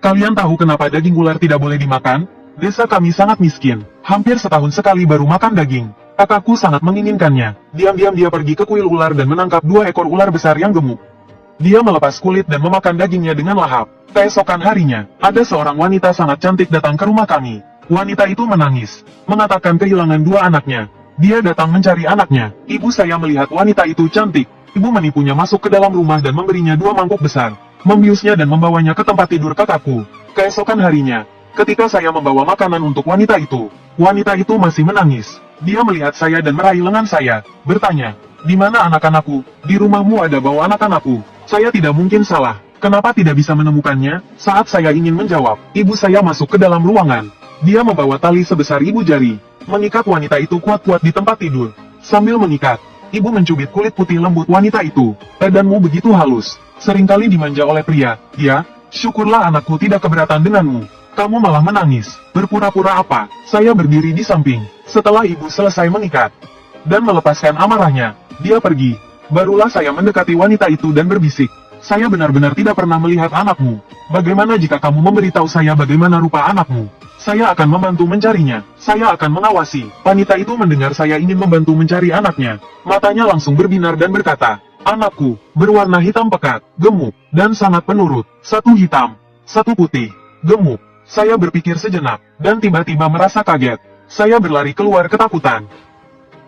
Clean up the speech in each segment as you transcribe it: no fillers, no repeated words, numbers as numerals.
Kalian tahu kenapa daging ular tidak boleh dimakan? Desa kami sangat miskin. Hampir setahun sekali baru makan daging. Kakakku sangat menginginkannya. Diam-diam dia pergi ke kuil ular dan menangkap 2 ekor ular besar yang gemuk. Dia melepas kulit dan memakan dagingnya dengan lahap. Keesokan harinya, ada seorang wanita sangat cantik datang ke rumah kami. Wanita itu menangis, mengatakan kehilangan 2 anaknya. Dia datang mencari anaknya. Ibu saya melihat wanita itu cantik. Ibu menipunya masuk ke dalam rumah dan memberinya 2 mangkuk besar. Membiusnya dan membawanya ke tempat tidur kakakku. Keesokan harinya, ketika saya membawa makanan untuk wanita itu masih menangis. Dia melihat saya dan meraih lengan saya, bertanya, "Di mana anak-anakku? Di rumahmu ada bau anak-anakku." Saya tidak mungkin salah. Kenapa tidak bisa menemukannya? Saat saya ingin menjawab, ibu saya masuk ke dalam ruangan. Dia membawa tali sebesar ibu jari, mengikat wanita itu kuat-kuat di tempat tidur. Sambil mengikat, ibu mencubit kulit putih lembut wanita itu. "Badanmu begitu halus, seringkali dimanja oleh pria, ya? Syukurlah anakku tidak keberatan denganmu. Kamu malah menangis. Berpura-pura apa?" Saya berdiri di samping. Setelah ibu selesai mengikat dan melepaskan amarahnya, dia pergi. Barulah saya mendekati wanita itu dan berbisik, "Saya benar-benar tidak pernah melihat anakmu. Bagaimana jika kamu memberitahu saya bagaimana rupa anakmu? Saya akan membantu mencarinya. Saya akan mengawasi." Wanita itu mendengar saya ingin membantu mencari anaknya. Matanya langsung berbinar dan berkata, "Anakku, berwarna hitam pekat, gemuk, dan sangat penurut. 1 hitam, 1 putih, gemuk." Saya berpikir sejenak, dan tiba-tiba merasa kaget. Saya berlari keluar ketakutan.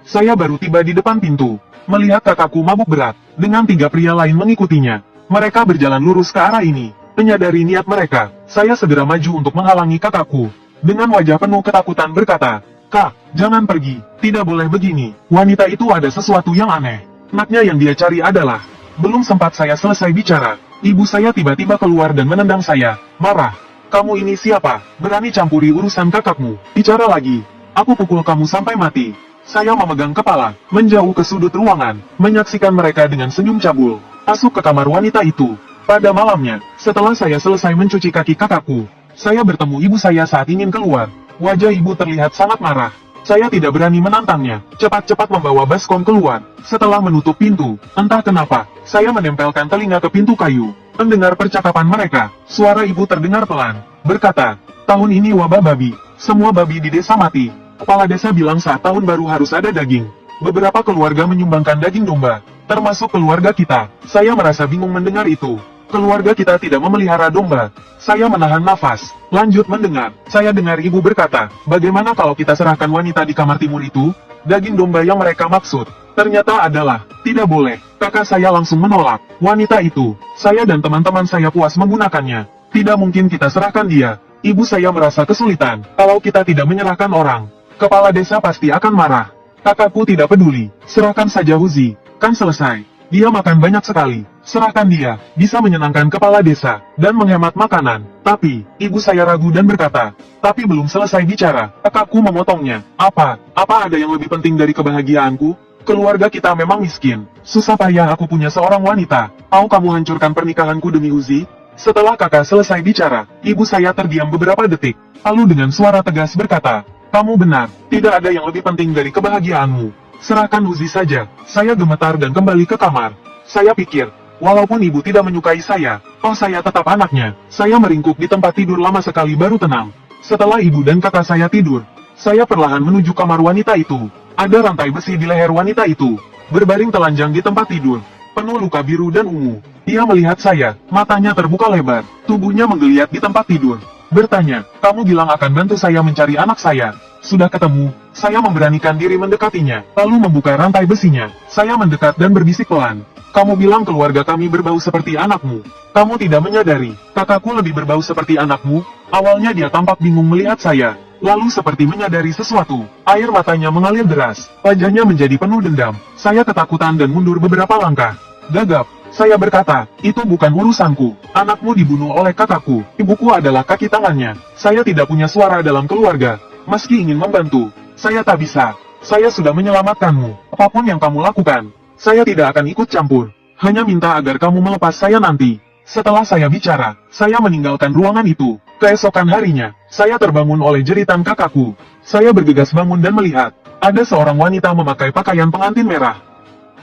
Saya baru tiba di depan pintu, melihat kakakku mabuk berat, dengan 3 pria lain mengikutinya. Mereka berjalan lurus ke arah ini. Menyadari niat mereka, saya segera maju untuk menghalangi kakakku. Dengan wajah penuh ketakutan berkata, "Kak, jangan pergi, tidak boleh begini." Wanita itu ada sesuatu yang aneh. Anaknya yang dia cari adalah... Belum sempat saya selesai bicara, ibu saya tiba-tiba keluar dan menendang saya, marah. "Kamu ini siapa? Berani campuri urusan kakakmu? Bicara lagi. Aku pukul kamu sampai mati." Saya memegang kepala, menjauh ke sudut ruangan, menyaksikan mereka dengan senyum cabul, masuk ke kamar wanita itu. Pada malamnya, setelah saya selesai mencuci kaki kakakku, saya bertemu ibu saya saat ingin keluar. Wajah ibu terlihat sangat marah. Saya tidak berani menantangnya, cepat-cepat membawa baskom keluar. Setelah menutup pintu, entah kenapa, saya menempelkan telinga ke pintu kayu. Mendengar percakapan mereka, suara ibu terdengar pelan, berkata, "Tahun ini wabah babi, semua babi di desa mati. Kepala desa bilang saat tahun baru harus ada daging. Beberapa keluarga menyumbangkan daging domba, termasuk keluarga kita." Saya merasa bingung mendengar itu. Keluarga kita tidak memelihara domba. Saya menahan nafas, lanjut mendengar. Saya dengar ibu berkata, "Bagaimana kalau kita serahkan wanita di kamar timur itu?" Daging domba yang mereka maksud, ternyata adalah, tidak boleh. Kakak saya langsung menolak. Wanita itu, saya dan teman-teman saya puas menggunakannya. Tidak mungkin kita serahkan dia. Ibu saya merasa kesulitan. Kalau kita tidak menyerahkan orang, kepala desa pasti akan marah. Kakakku tidak peduli. Serahkan saja Huzi. Kan selesai. Dia makan banyak sekali. Serahkan dia. Bisa menyenangkan kepala desa. Dan menghemat makanan. Tapi, ibu saya ragu dan berkata. Tapi belum selesai bicara. Kakakku memotongnya. Apa ada yang lebih penting dari kebahagiaanku? Keluarga kita memang miskin. Susah payah aku punya seorang wanita. Mau kamu hancurkan pernikahanku demi Huzi? Setelah kakak selesai bicara, ibu saya terdiam beberapa detik. Lalu dengan suara tegas berkata, "Kamu benar, tidak ada yang lebih penting dari kebahagiaanmu. Serahkan Huzi saja." Saya gemetar dan kembali ke kamar. Saya pikir, walaupun ibu tidak menyukai saya, saya tetap anaknya. Saya meringkuk di tempat tidur lama sekali baru tenang. Setelah ibu dan kakak saya tidur, saya perlahan menuju kamar wanita itu. Ada rantai besi di leher wanita itu, berbaring telanjang di tempat tidur, penuh luka biru dan ungu. Dia melihat saya, matanya terbuka lebar, tubuhnya menggeliat di tempat tidur. Bertanya, "Kamu bilang akan bantu saya mencari anak saya. Sudah ketemu?" Saya memberanikan diri mendekatinya, lalu membuka rantai besinya. Saya mendekat dan berbisik pelan, "Kamu bilang keluarga kami berbau seperti anakmu. Kamu tidak menyadari, kakakku lebih berbau seperti anakmu?" Awalnya dia tampak bingung melihat saya. Lalu seperti menyadari sesuatu, air matanya mengalir deras, wajahnya menjadi penuh dendam. Saya ketakutan dan mundur beberapa langkah. "Gagap," saya berkata, "itu bukan urusanku. Anakmu dibunuh oleh kakakku. Ibuku adalah kaki tangannya. Saya tidak punya suara dalam keluarga. Meski ingin membantu, saya tak bisa. Saya sudah menyelamatkanmu. Apapun yang kamu lakukan, saya tidak akan ikut campur. Hanya minta agar kamu melepas saya nanti." Setelah saya bicara, saya meninggalkan ruangan itu. Keesokan harinya, saya terbangun oleh jeritan kakakku. Saya bergegas bangun dan melihat, ada seorang wanita memakai pakaian pengantin merah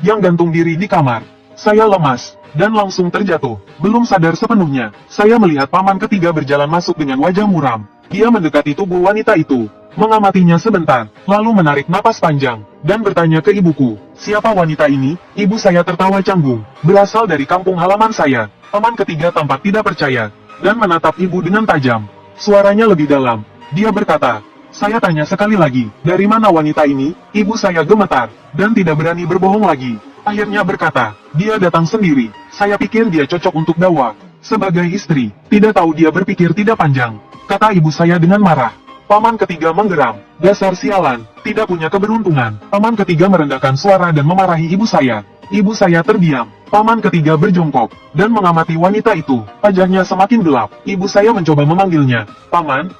yang gantung diri di kamar. Saya lemas, dan langsung terjatuh. Belum sadar sepenuhnya, saya melihat paman ketiga berjalan masuk dengan wajah muram. Dia mendekati tubuh wanita itu, mengamatinya sebentar, lalu menarik napas panjang, dan bertanya ke ibuku, siapa wanita ini? Ibu saya tertawa canggung, berasal dari kampung halaman saya. Paman ketiga tampak tidak percaya, dan menatap ibu dengan tajam. Suaranya lebih dalam, dia berkata, saya tanya sekali lagi, dari mana wanita ini? Ibu saya gemetar, dan tidak berani berbohong lagi. Akhirnya berkata, dia datang sendiri, saya pikir dia cocok untuk Dawa. Sebagai istri, tidak tahu dia berpikir tidak panjang, kata ibu saya dengan marah. Paman ketiga menggeram, dasar sialan, tidak punya keberuntungan. Paman ketiga merendahkan suara dan memarahi ibu saya. Ibu saya terdiam, paman ketiga berjongkok, dan mengamati wanita itu, wajahnya semakin gelap. Ibu saya mencoba memanggilnya, paman.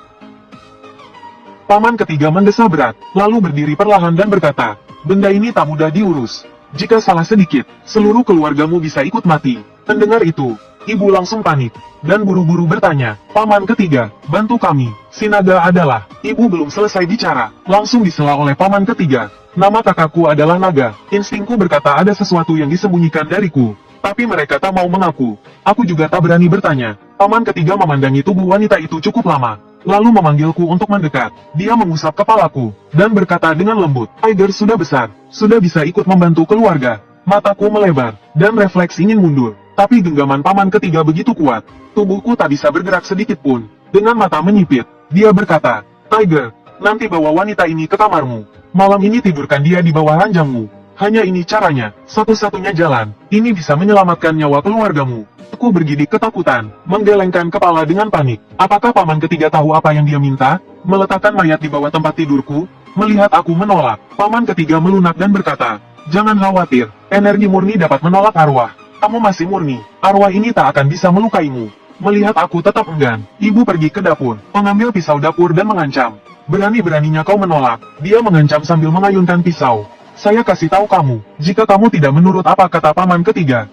Paman ketiga mendesah berat, lalu berdiri perlahan dan berkata, benda ini tak mudah diurus. Jika salah sedikit, seluruh keluargamu bisa ikut mati. Mendengar itu, ibu langsung panik, dan buru-buru bertanya, paman ketiga, bantu kami. Si naga adalah, ibu belum selesai bicara, langsung disela oleh paman ketiga. Nama kakakku adalah Naga, instingku berkata ada sesuatu yang disembunyikan dariku. Tapi mereka tak mau mengaku. Aku juga tak berani bertanya. Paman ketiga memandangi tubuh wanita itu cukup lama, lalu memanggilku untuk mendekat. Dia mengusap kepalaku, dan berkata dengan lembut, Tiger sudah besar, sudah bisa ikut membantu keluarga. Mataku melebar, dan refleks ingin mundur. Tapi genggaman paman ketiga begitu kuat, tubuhku tak bisa bergerak sedikit pun. Dengan mata menyipit, dia berkata, Tiger, nanti bawa wanita ini ke kamarmu. Malam ini tidurkan dia di bawah ranjangmu. Hanya ini caranya, satu-satunya jalan, ini bisa menyelamatkan nyawa keluargamu. Aku bergidik ketakutan, menggelengkan kepala dengan panik. Apakah paman ketiga tahu apa yang dia minta? Meletakkan mayat di bawah tempat tidurku? Melihat aku menolak, paman ketiga melunak dan berkata, jangan khawatir, energi murni dapat menolak arwah. Kamu masih murni, arwah ini tak akan bisa melukaimu. Melihat aku tetap enggan, ibu pergi ke dapur, mengambil pisau dapur dan mengancam. Berani-beraninya kau menolak, dia mengancam sambil mengayunkan pisau. Saya kasih tahu kamu, jika kamu tidak menurut apa kata paman ketiga.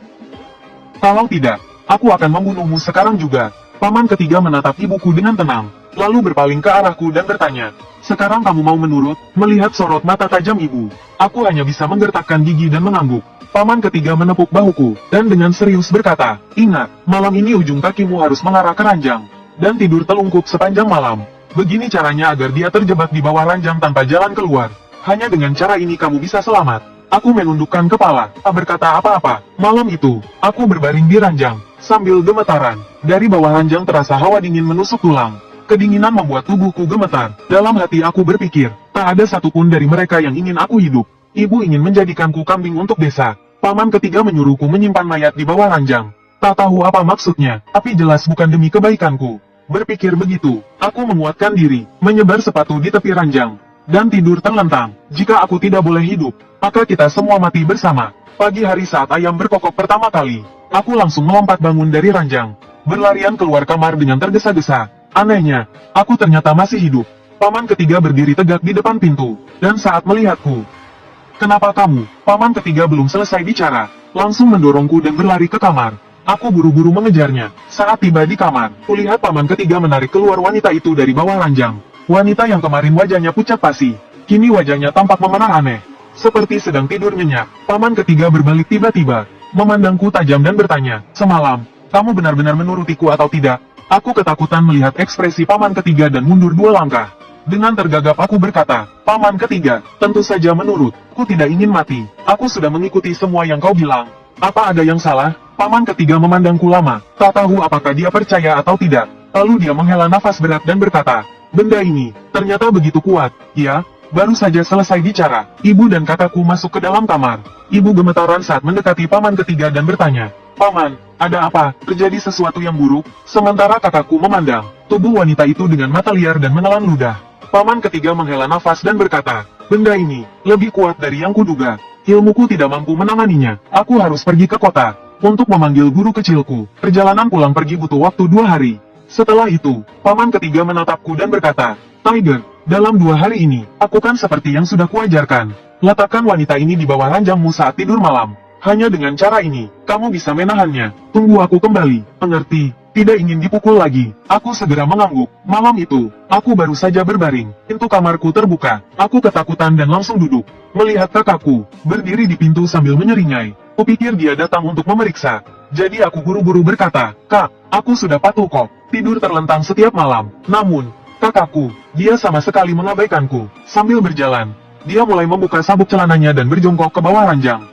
Kalau tidak, aku akan membunuhmu sekarang juga. Paman ketiga menatap ibuku dengan tenang, lalu berpaling ke arahku dan bertanya, sekarang kamu mau menurut? Melihat sorot mata tajam ibu, aku hanya bisa menggertakkan gigi dan mengangguk. Paman ketiga menepuk bahuku, dan dengan serius berkata, ingat, malam ini ujung kakimu harus mengarah ke ranjang, dan tidur telungkup sepanjang malam. Begini caranya agar dia terjebak di bawah ranjang tanpa jalan keluar. Hanya dengan cara ini kamu bisa selamat. Aku menundukkan kepala, tak berkata apa-apa. Malam itu, aku berbaring di ranjang, sambil gemetaran. Dari bawah ranjang terasa hawa dingin menusuk tulang. Kedinginan membuat tubuhku gemetar. Dalam hati aku berpikir, tak ada satupun dari mereka yang ingin aku hidup. Ibu ingin menjadikanku kambing untuk desa. Paman ketiga menyuruhku menyimpan mayat di bawah ranjang. Tak tahu apa maksudnya, tapi jelas bukan demi kebaikanku. Berpikir begitu, aku menguatkan diri, menyebar sepatu di tepi ranjang, dan tidur terlentang. Jika aku tidak boleh hidup, maka kita semua mati bersama. Pagi hari saat ayam berkokok pertama kali, aku langsung melompat bangun dari ranjang, berlarian keluar kamar dengan tergesa-gesa. Anehnya, aku ternyata masih hidup. Paman ketiga berdiri tegak di depan pintu, dan saat melihatku, kenapa kamu? Paman ketiga belum selesai bicara, langsung mendorongku dan berlari ke kamar. Aku buru-buru mengejarnya. Saat tiba di kamar, kulihat paman ketiga menarik keluar wanita itu dari bawah ranjang. Wanita yang kemarin wajahnya pucat pasi, kini wajahnya tampak memerah aneh, seperti sedang tidur nyenyak. Paman ketiga berbalik tiba-tiba, memandangku tajam dan bertanya, semalam, kamu benar-benar menurutiku atau tidak? Aku ketakutan melihat ekspresi paman ketiga dan mundur 2 langkah. Dengan tergagap aku berkata, paman ketiga, tentu saja menurut, aku tidak ingin mati. Aku sudah mengikuti semua yang kau bilang. Apa ada yang salah? Paman ketiga memandangku lama, tak tahu apakah dia percaya atau tidak. Lalu dia menghela nafas berat dan berkata, benda ini, ternyata begitu kuat. Ya, baru saja selesai bicara, ibu dan kakakku masuk ke dalam kamar. Ibu gemetaran saat mendekati paman ketiga dan bertanya, paman, ada apa? Terjadi sesuatu yang buruk? Sementara kakakku memandang tubuh wanita itu dengan mata liar dan menelan ludah. Paman ketiga menghela nafas dan berkata, benda ini, lebih kuat dari yang kuduga. Ilmuku tidak mampu menanganinya. Aku harus pergi ke kota, untuk memanggil guru kecilku. Perjalanan pulang pergi butuh waktu 2 hari. Setelah itu, paman ketiga menatapku dan berkata, Tiger, dalam 2 hari ini, lakukan seperti yang sudah kuajarkan. Letakkan wanita ini di bawah ranjangmu saat tidur malam. Hanya dengan cara ini, kamu bisa menahannya. Tunggu aku kembali. Mengerti? Tidak ingin dipukul lagi. Aku segera mengangguk. Malam itu, aku baru saja berbaring. Pintu kamarku terbuka. Aku ketakutan dan langsung duduk. Melihat kakakku, berdiri di pintu sambil menyeringai. Kupikir dia datang untuk memeriksa. Jadi aku buru-buru berkata, "Kak, aku sudah patuh kok. Tidur terlentang setiap malam." Namun, kakakku, dia sama sekali mengabaikanku. Sambil berjalan, dia mulai membuka sabuk celananya dan berjongkok ke bawah ranjang.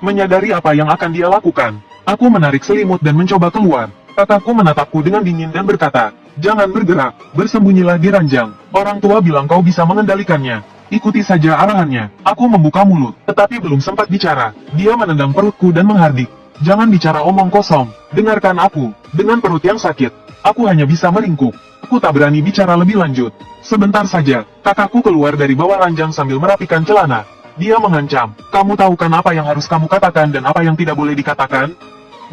Menyadari apa yang akan dia lakukan, aku menarik selimut dan mencoba keluar. Kakakku menatapku dengan dingin dan berkata, "Jangan bergerak, bersembunyilah di ranjang. Orang tua bilang kau bisa mengendalikannya. Ikuti saja arahannya." Aku membuka mulut, tetapi belum sempat bicara. Dia menendang perutku dan menghardik. "Jangan bicara omong kosong, dengarkan aku." Dengan perut yang sakit, aku hanya bisa meringkuk. Aku tak berani bicara lebih lanjut. Sebentar saja, kakakku keluar dari bawah ranjang sambil merapikan celana. Dia mengancam, "Kamu tahu kan apa yang harus kamu katakan dan apa yang tidak boleh dikatakan?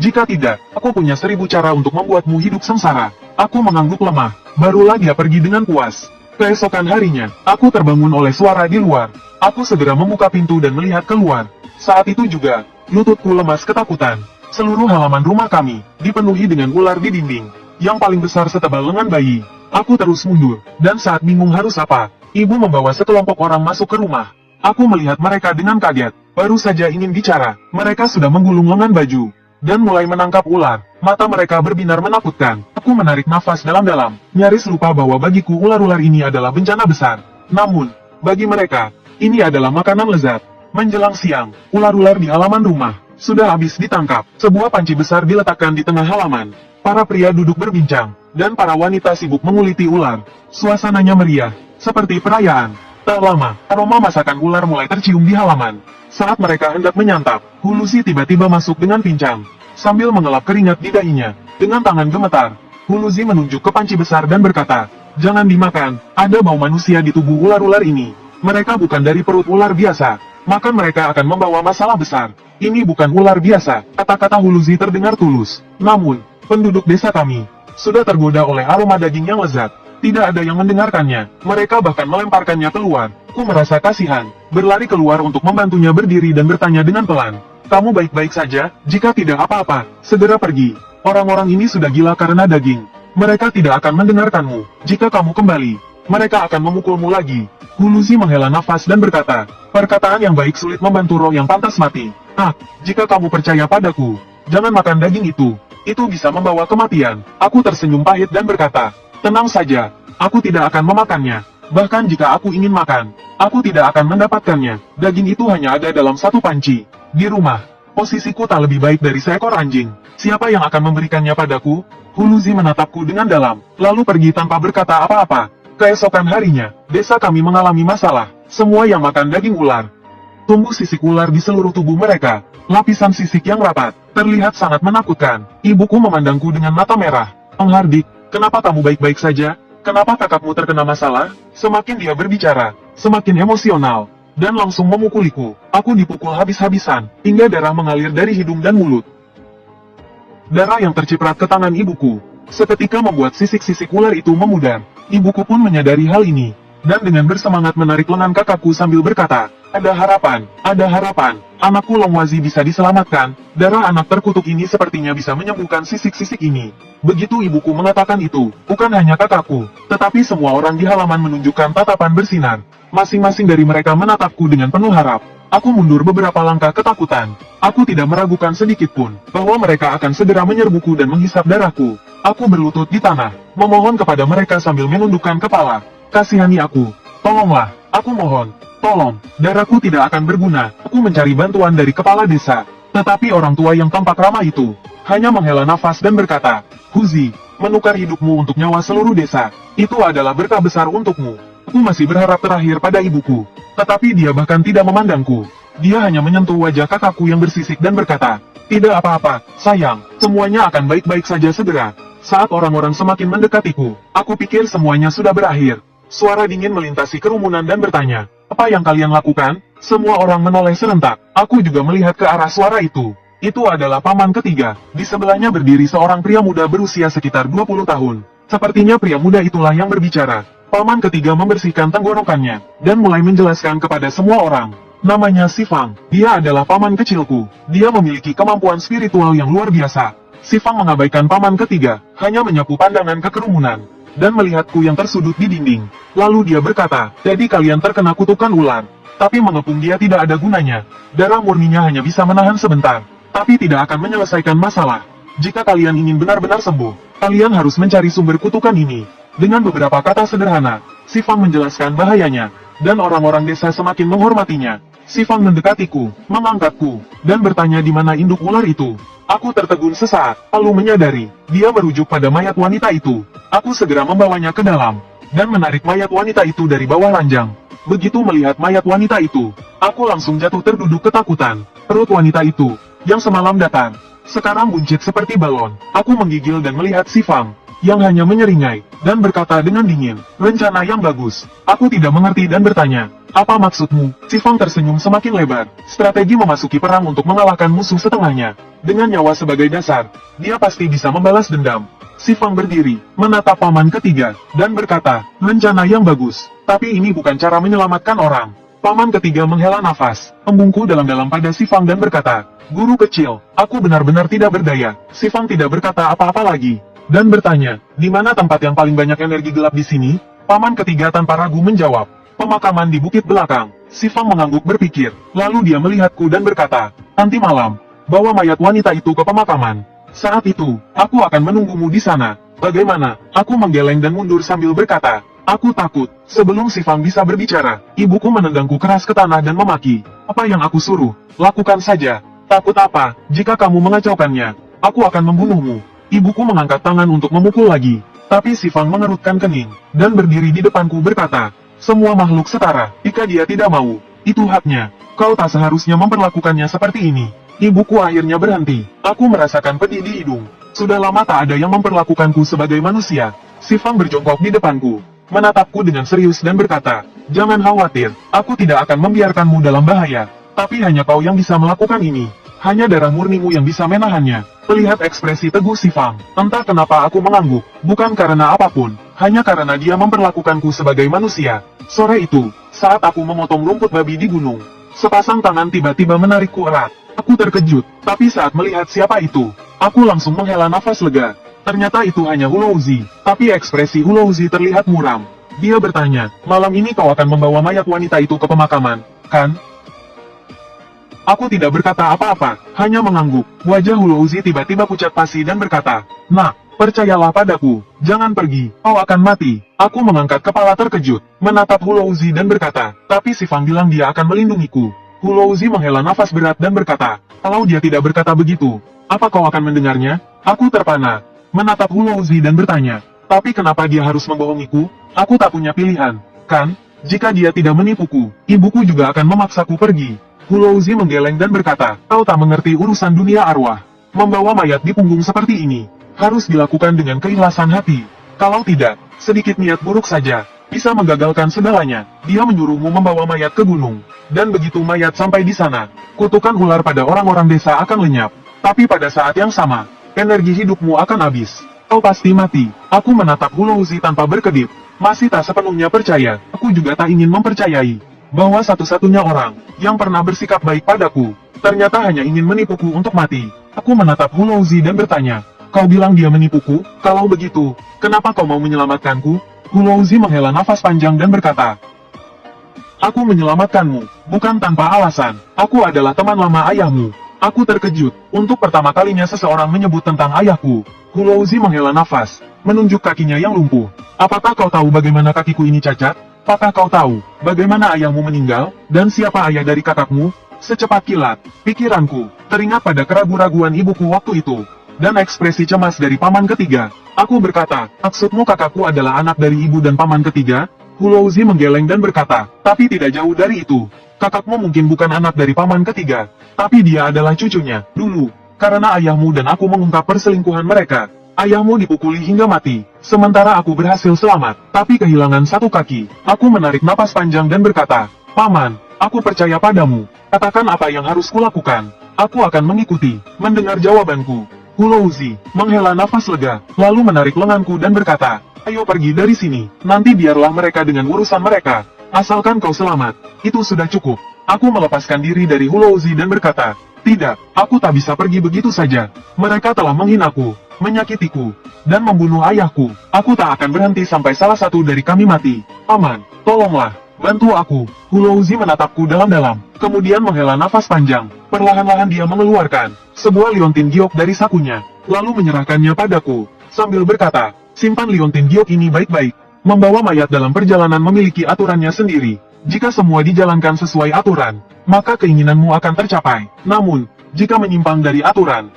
Jika tidak, aku punya 1000 cara untuk membuatmu hidup sengsara." Aku mengangguk lemah. Barulah dia pergi dengan puas. Keesokan harinya, aku terbangun oleh suara di luar. Aku segera membuka pintu dan melihat keluar. Saat itu juga, lututku lemas ketakutan. Seluruh halaman rumah kami dipenuhi dengan ular di dinding, yang paling besar setebal lengan bayi. Aku terus mundur, dan saat bingung harus apa, ibu membawa sekelompok orang masuk ke rumah. Aku melihat mereka dengan kaget. Baru saja ingin bicara, mereka sudah menggulung lengan baju dan mulai menangkap ular. Mata mereka berbinar menakutkan. Aku menarik nafas dalam-dalam, nyaris lupa bahwa bagiku ular-ular ini adalah bencana besar. Namun, bagi mereka, ini adalah makanan lezat. Menjelang siang, ular-ular di halaman rumah sudah habis ditangkap. Sebuah panci besar diletakkan di tengah halaman. Para pria duduk berbincang, dan para wanita sibuk menguliti ular. Suasananya meriah, seperti perayaan. Tak lama, aroma masakan ular mulai tercium di halaman. Saat mereka hendak menyantap, Hulusi tiba-tiba masuk dengan pincang. Sambil mengelap keringat di dahinya, dengan tangan gemetar, Hulusi menunjuk ke panci besar dan berkata, "Jangan dimakan, ada bau manusia di tubuh ular-ular ini. Mereka bukan dari perut ular biasa. Makan mereka akan membawa masalah besar. Ini bukan ular biasa." Kata-kata Hulusi terdengar tulus. Namun, penduduk desa kami sudah tergoda oleh aroma daging yang lezat. Tidak ada yang mendengarkannya. Mereka bahkan melemparkannya keluar. Ku merasa kasihan, berlari keluar untuk membantunya berdiri dan bertanya dengan pelan, "Kamu baik-baik saja? Jika tidak apa-apa, segera pergi. Orang-orang ini sudah gila karena daging. Mereka tidak akan mendengarkanmu. Jika kamu kembali, mereka akan memukulmu lagi." Hulusi menghela nafas dan berkata, "Perkataan yang baik sulit membantu roh yang pantas mati. Ah, jika kamu percaya padaku, jangan makan daging itu. Itu bisa membawa kematian." Aku tersenyum pahit dan berkata, "Tenang saja, aku tidak akan memakannya. Bahkan jika aku ingin makan, aku tidak akan mendapatkannya. Daging itu hanya ada dalam satu panci. Di rumah, posisiku tak lebih baik dari seekor anjing. Siapa yang akan memberikannya padaku?" Hulusi menatapku dengan dalam, lalu pergi tanpa berkata apa-apa. Keesokan harinya, desa kami mengalami masalah. Semua yang makan daging ular tumbuh sisik ular di seluruh tubuh mereka. Lapisan sisik yang rapat terlihat sangat menakutkan. Ibuku memandangku dengan mata merah. "Menghardik, kenapa kamu baik-baik saja? Kenapa kakakmu terkena masalah?" Semakin dia berbicara, semakin emosional, dan langsung memukuliku. Aku dipukul habis-habisan, hingga darah mengalir dari hidung dan mulut. Darah yang terciprat ke tangan ibuku seketika membuat sisik-sisik ular itu memudar. Ibuku pun menyadari hal ini, dan dengan bersemangat menarik lengan kakakku sambil berkata, ada harapan, anakku Longwazi bisa diselamatkan. Darah anak terkutuk ini sepertinya bisa menyembuhkan sisik-sisik ini." Begitu ibuku mengatakan itu, bukan hanya kakakku, tetapi semua orang di halaman menunjukkan tatapan bersinar. Masing-masing dari mereka menatapku dengan penuh harap. Aku mundur beberapa langkah ketakutan. Aku tidak meragukan sedikit pun bahwa mereka akan segera menyerbuku dan menghisap darahku. Aku berlutut di tanah, memohon kepada mereka sambil menundukkan kepala. "Kasihani aku, tolonglah, aku mohon, tolong, darahku tidak akan berguna." Aku mencari bantuan dari kepala desa, tetapi orang tua yang tampak ramah itu hanya menghela nafas dan berkata, "Huzi, menukar hidupmu untuk nyawa seluruh desa, itu adalah berkah besar untukmu." Aku masih berharap terakhir pada ibuku, tetapi dia bahkan tidak memandangku. Dia hanya menyentuh wajah kakakku yang bersisik dan berkata, "Tidak apa-apa, sayang, semuanya akan baik-baik saja segera." Saat orang-orang semakin mendekatiku, aku pikir semuanya sudah berakhir. Suara dingin melintasi kerumunan dan bertanya, "Apa yang kalian lakukan?" Semua orang menoleh serentak. Aku juga melihat ke arah suara itu. Itu adalah paman ketiga. Di sebelahnya berdiri seorang pria muda berusia sekitar 20 tahun. Sepertinya pria muda itulah yang berbicara. Paman ketiga membersihkan tenggorokannya, dan mulai menjelaskan kepada semua orang. Namanya Si Fang. Dia adalah paman kecilku. Dia memiliki kemampuan spiritual yang luar biasa. Si Fang mengabaikan paman ketiga, hanya menyapu pandangan kekerumunan, dan melihatku yang tersudut di dinding. Lalu dia berkata, jadi kalian terkena kutukan ular. Tapi mengepung dia tidak ada gunanya. Darah murninya hanya bisa menahan sebentar, tapi tidak akan menyelesaikan masalah. Jika kalian ingin benar-benar sembuh, kalian harus mencari sumber kutukan ini. Dengan beberapa kata sederhana, Si Fang menjelaskan bahayanya, dan orang-orang desa semakin menghormatinya. Si Fang mendekatiku, mengangkatku, dan bertanya di mana induk ular itu. Aku tertegun sesaat, lalu menyadari, dia merujuk pada mayat wanita itu. Aku segera membawanya ke dalam, dan menarik mayat wanita itu dari bawah ranjang. Begitu melihat mayat wanita itu, aku langsung jatuh terduduk ketakutan. Perut wanita itu, yang semalam datar, sekarang buncit seperti balon. Aku menggigil dan melihat Si Fang, yang hanya menyeringai, dan berkata dengan dingin, rencana yang bagus. Aku tidak mengerti dan bertanya, apa maksudmu? Si Fang tersenyum semakin lebar. Strategi memasuki perang untuk mengalahkan musuh setengahnya. Dengan nyawa sebagai dasar, dia pasti bisa membalas dendam. Si Fang berdiri, menatap paman ketiga, dan berkata, rencana yang bagus. Tapi ini bukan cara menyelamatkan orang. Paman ketiga menghela nafas, membungkuk dalam-dalam pada Si Fang dan berkata, guru kecil, aku benar-benar tidak berdaya. Si Fang tidak berkata apa-apa lagi, dan bertanya, di mana tempat yang paling banyak energi gelap di sini? Paman ketiga tanpa ragu menjawab, pemakaman di bukit belakang. Si Fang mengangguk berpikir, lalu dia melihatku dan berkata, nanti malam, bawa mayat wanita itu ke pemakaman. Saat itu, aku akan menunggumu di sana. Bagaimana? Aku menggeleng dan mundur sambil berkata, aku takut. Sebelum Si Fang bisa berbicara, ibuku menendangku keras ke tanah dan memaki. Apa yang aku suruh? Lakukan saja. Takut apa? Jika kamu mengacaukannya, aku akan membunuhmu. Ibuku mengangkat tangan untuk memukul lagi. Tapi Si Fang mengerutkan kening, dan berdiri di depanku berkata, semua makhluk setara. Jika dia tidak mau, itu haknya. Kau tak seharusnya memperlakukannya seperti ini. Ibuku akhirnya berhenti. Aku merasakan pedih di hidung. Sudah lama tak ada yang memperlakukanku sebagai manusia. Si Fang berjongkok di depanku, menatapku dengan serius dan berkata, jangan khawatir, aku tidak akan membiarkanmu dalam bahaya. Tapi hanya kau yang bisa melakukan ini. Hanya darah murnimu yang bisa menahannya. Melihat ekspresi teguh Si Fang, entah kenapa aku mengangguk, bukan karena apapun, hanya karena dia memperlakukanku sebagai manusia. Sore itu, saat aku memotong rumput babi di gunung, sepasang tangan tiba-tiba menarikku erat. Aku terkejut, tapi saat melihat siapa itu, aku langsung menghela nafas lega. Ternyata itu hanya Hulouzi, tapi ekspresi Hulouzi terlihat muram. Dia bertanya, malam ini kau akan membawa mayat wanita itu ke pemakaman, kan? Aku tidak berkata apa-apa, hanya mengangguk. Wajah Hulouzi tiba-tiba pucat pasi dan berkata, nak, percayalah padaku, jangan pergi, kau akan mati. Aku mengangkat kepala terkejut, menatap Hulouzi dan berkata, tapi Si Fang bilang dia akan melindungiku. Hulouzi menghela nafas berat dan berkata, kalau dia tidak berkata begitu, apa kau akan mendengarnya? Aku terpana, menatap Hulouzi dan bertanya, tapi kenapa dia harus membohongiku? Aku tak punya pilihan, kan? Jika dia tidak menipuku, ibuku juga akan memaksaku pergi. Hulouzi menggeleng dan berkata, kau tak mengerti urusan dunia arwah. Membawa mayat di punggung seperti ini, harus dilakukan dengan keikhlasan hati. Kalau tidak, sedikit niat buruk saja, bisa menggagalkan segalanya. Dia menyuruhmu membawa mayat ke gunung. Dan begitu mayat sampai di sana, kutukan ular pada orang-orang desa akan lenyap. Tapi pada saat yang sama, energi hidupmu akan habis. Kau pasti mati. Aku menatap Hulouzi tanpa berkedip. Masih tak sepenuhnya percaya. Aku juga tak ingin mempercayai bahwa satu-satunya orang yang pernah bersikap baik padaku, ternyata hanya ingin menipuku untuk mati. Aku menatap Hulouzi dan bertanya, kau bilang dia menipuku? Kalau begitu, kenapa kau mau menyelamatkanku? Hulouzi menghela nafas panjang dan berkata, aku menyelamatkanmu, bukan tanpa alasan. Aku adalah teman lama ayahmu. Aku terkejut. Untuk pertama kalinya seseorang menyebut tentang ayahku. Hulouzi menghela nafas, menunjuk kakinya yang lumpuh. Apakah kau tahu bagaimana kakiku ini cacat? Apakah kau tahu bagaimana ayahmu meninggal? Dan siapa ayah dari kakakmu? Secepat kilat, pikiranku teringat pada keraguan-raguan ibuku waktu itu, dan ekspresi cemas dari paman ketiga. Aku berkata, maksudmu kakakku adalah anak dari ibu dan paman ketiga? Hulouzi menggeleng dan berkata, tapi tidak jauh dari itu. Kakakmu mungkin bukan anak dari paman ketiga, tapi dia adalah cucunya. Dulu, karena ayahmu dan aku mengungkap perselingkuhan mereka, ayahmu dipukuli hingga mati, sementara aku berhasil selamat, tapi kehilangan satu kaki. Aku menarik napas panjang dan berkata, paman, aku percaya padamu. Katakan apa yang harus kulakukan. Aku akan mengikuti. Mendengar jawabanku, Hulouzi menghela nafas lega, lalu menarik lenganku dan berkata, ayo pergi dari sini, nanti biarlah mereka dengan urusan mereka. Asalkan kau selamat, itu sudah cukup. Aku melepaskan diri dari Hulouzi dan berkata, tidak, aku tak bisa pergi begitu saja. Mereka telah menghinaku, menyakitiku, dan membunuh ayahku. Aku tak akan berhenti sampai salah satu dari kami mati. Paman, tolonglah, bantu aku. Hulouzi menatapku dalam-dalam, kemudian menghela nafas panjang. Perlahan-lahan dia mengeluarkan sebuah liontin giok dari sakunya, lalu menyerahkannya padaku, sambil berkata, simpan liontin giok ini baik-baik. Membawa mayat dalam perjalanan memiliki aturannya sendiri. Jika semua dijalankan sesuai aturan, maka keinginanmu akan tercapai. Namun, jika menyimpang dari aturan,